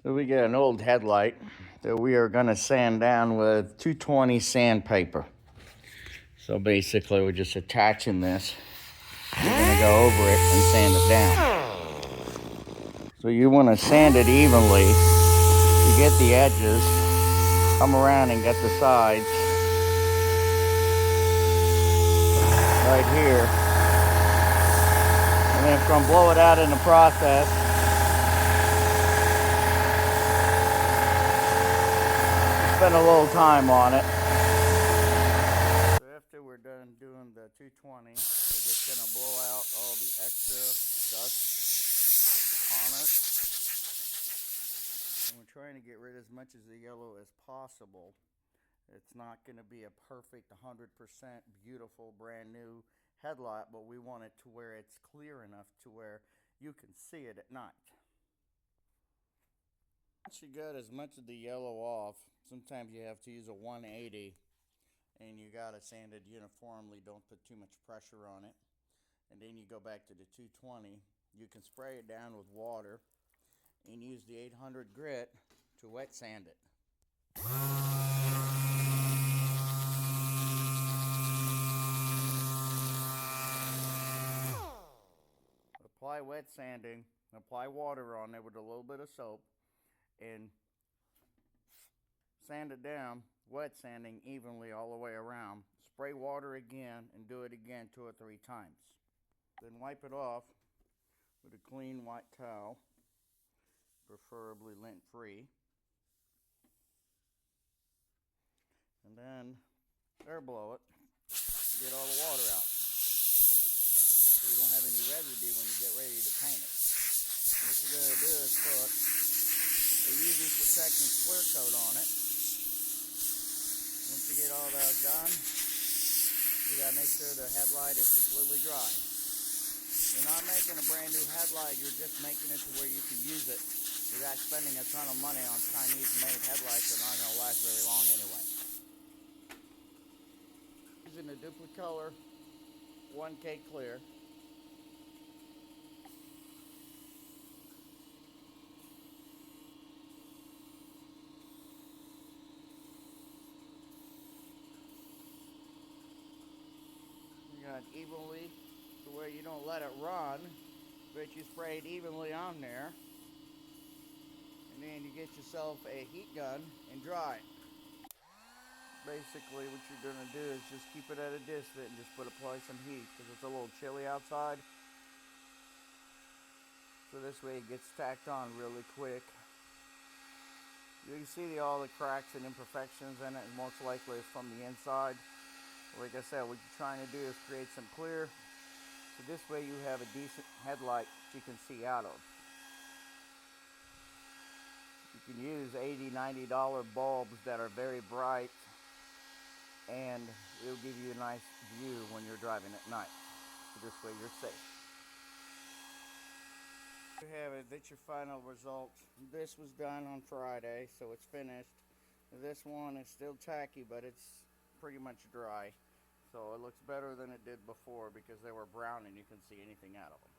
So we got an old headlight that we are going to sand down with 220 sandpaper. So basically we're just attaching this. We're going to go over it and sand it down. So you want to sand it evenly. You get the edges, come around and get the sides right here. And then it's going to blow it out in the process. Spend a little time on it. So after we're done doing the 220, we're just going to blow out all the extra dust on it. And we're trying to get rid of as much of the yellow as possible. It's not going to be a perfect 100% beautiful brand new headlight, but we want it to where it's clear enough to where you can see it at night. Once you got as much of the yellow off, sometimes you have to use a 180 and you got to sand it uniformly. Don't put too much pressure on it. And then you go back to the 220. You can spray it down with water and use the 800 grit to wet sand it. Apply wet sanding, apply water on it with a little bit of soap, and sand it down, wet sanding evenly all the way around. Spray water again and do it again 2 or 3 times. Then wipe it off with a clean white towel, preferably lint free. And then air blow it to get all the water out, so you don't have any residue when you get ready to paint it. And what you're going to do is put a UV protectant clear coat on it. Once you get all that done, you got to make sure the headlight is completely dry. You're not making a brand new headlight, you're just making it to where you can use it without spending a ton of money on Chinese made headlights that aren't going to last very long anyway. Using a Duplicolor 1K clear. You got it evenly to where you don't let it run, but you spray it evenly on there. And then you get yourself a heat gun and dry it. Basically what you're going to do is just keep it at a distance and just apply some heat because it's a little chilly outside. So this way it gets tacked on really quick. You can see all the cracks and imperfections in it, and most likely it's from the inside. Like I said, what you're trying to do is create some clear, so this way you have a decent headlight that you can see out of. You can use $80, $90 bulbs that are very bright, and it'll give you a nice view when you're driving at night. So this way you're safe. You have it, that's your final result. This was done on Friday, so it's finished. This one is still tacky, but it's pretty much dry. So it looks better than it did before because they were brown and you can see anything out of them.